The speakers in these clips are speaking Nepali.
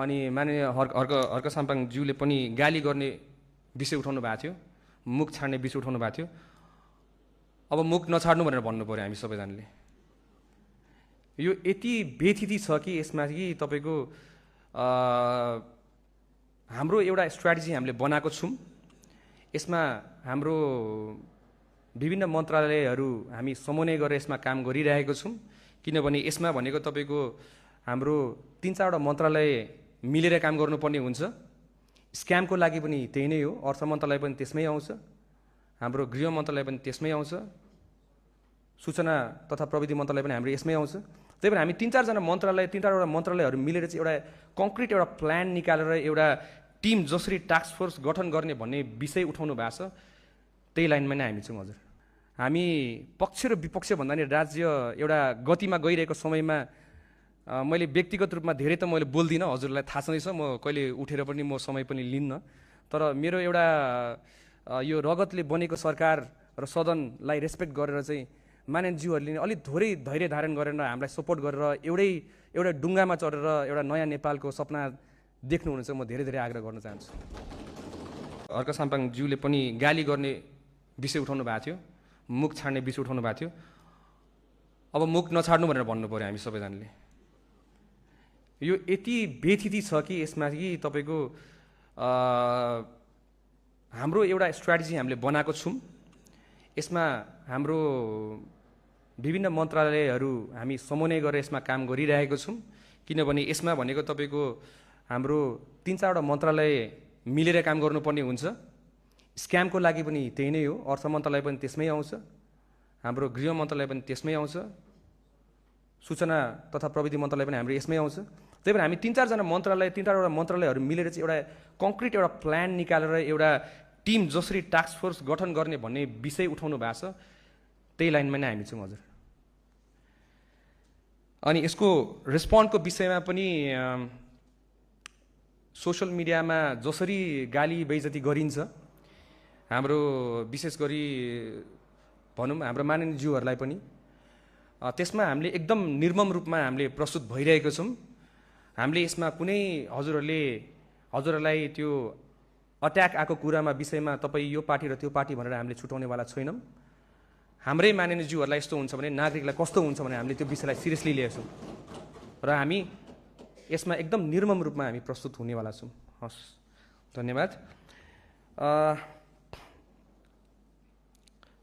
अनि माननीय हर्क साम्पाङज्यूले पनि गाली गर्ने विषय उठाउनु भएको थियो, मुख छाड्ने विषय उठाउनु भएको थियो। अब मुख नछाड्नु भनेर भन्नु पर्यो हामी सबैजनाले। यो यति बेथिति छ कि यसमा कि तपाईँको हाम्रो एउटा स्ट्र्याटेजी हामीले बनाएको छौँ। यसमा हाम्रो विभिन्न मन्त्रालयहरू हामी समन्वय गरेर यसमा काम गरिरहेको छौँ। किनभने यसमा भनेको तपाईँको हाम्रो 3-4वटा मन्त्रालय मिलेर काम गर्नुपर्ने हुन्छ। स्क्यामको लागि पनि त्यही नै हो, अर्थ मन्त्रालय पनि त्यसमै आउँछ, हाम्रो गृह मन्त्रालय पनि त्यसमै आउँछ, सूचना तथा प्रविधि मन्त्रालय पनि हाम्रो यसमै आउँछ। त्यही भएर हामी 3-4जना मन्त्रालय 3-4वटा मन्त्रालयहरू मिलेर चाहिँ एउटा कङ्क्रिट एउटा प्लान निकालेर एउटा टिम जसरी टास्क फोर्स गठन गर्ने भन्ने विषय उठाउनु भएको छ। त्यही लाइनमा नै हामी छौँ हजुर। हामी पक्ष र विपक्ष भन्दा नि राज्य एउटा गतिमा गइरहेको समयमा मैले व्यक्तिगत रूपमा धेरै त मैले बोल्दिनँ, हजुरलाई थाहा छँदैछ, म कहिले उठेर पनि म समय पनि लिन्न। तर मेरो एउटा यो रगतले बनेको सरकार र सदनलाई रेस्पेक्ट गरेर चाहिँ माननीयज्यूहरूले अलिक थोरै धैर्य धारण गरेर हामीलाई सपोर्ट गरेर एउटा डुङ्गामा चढेर एउटा नयाँ नेपालको सपना देख्नुहुनेछ, म धेरै धेरै आग्रह गर्न चाहन्छु। हर्क साम्पाङज्यूले पनि गाली गर्ने विषय उठाउनु भएको थियो, मुख छाड्ने विषय उठाउनु भएको थियो। अब मुख नछाड्नु भनेर भन्नु पर्यो हामी सबैजनाले। यो यति बेथिति छ कि यसमा कि तपाईँको हाम्रो एउटा स्ट्र्याटेजी हामीले बनाएको छौँ। यसमा हाम्रो विभिन्न मन्त्रालयहरू हामी समन्वय गरेर यसमा काम गरिरहेको छौँ। किनभने यसमा भनेको तपाईँको हाम्रो 3-4वटा मन्त्रालय मिलेर काम गर्नुपर्ने हुन्छ। स्क्यामको लागि पनि त्यही नै हो, अर्थ मन्त्रालय पनि त्यसमै आउँछ, हाम्रो गृह मन्त्रालय पनि त्यसमै आउँछ, सूचना तथा प्रविधि मन्त्रालय पनि हाम्रो यसमै आउँछ। त्यही भएर हामी 3-4जना मन्त्रालय 3-4वटा मन्त्रालयहरू मिलेर चाहिँ एउटा कङ्क्रिट एउटा प्लान निकालेर एउटा टिम जसरी टास्क फोर्स गठन गर्ने भन्ने विषय उठाउनु भएको छ। त्यही लाइनमा नै हामी छौँ हजुर। अनि यसको रेस्पोन्डको विषयमा पनि सोसल मिडियामा जसरी गाली बेइज्जती गरिन्छ, हाम्रो विशेष गरी भनौँ हाम्रो माननीयज्यूहरूलाई पनि त्यसमा हामीले एकदम निर्मम रूपमा हामीले प्रस्तुत भइरहेको छौँ। हामीले यसमा कुनै हजुरहरूलाई त्यो अट्याक आएको कुरामा विषयमा तपाईँ यो पार्टी र त्यो पार्टी भनेर हामीले छुटाउनेवाला छैनौँ। हाम्रै माननीयज्यूहरूलाई यस्तो हुन्छ भने नागरिकलाई कस्तो हुन्छ भने हामीले त्यो विषयलाई सिरियसली लिएका छौँ र हामी यसमा एकदम निर्मम रूपमा हामी प्रस्तुत हुनेवाला छौँ। हस्, धन्यवाद।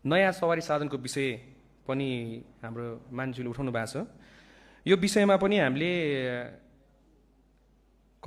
नयाँ सवारी साधनको विषय पनि हाम्रो मान्छेले उठाउनु भएको छ। यो विषयमा पनि हामीले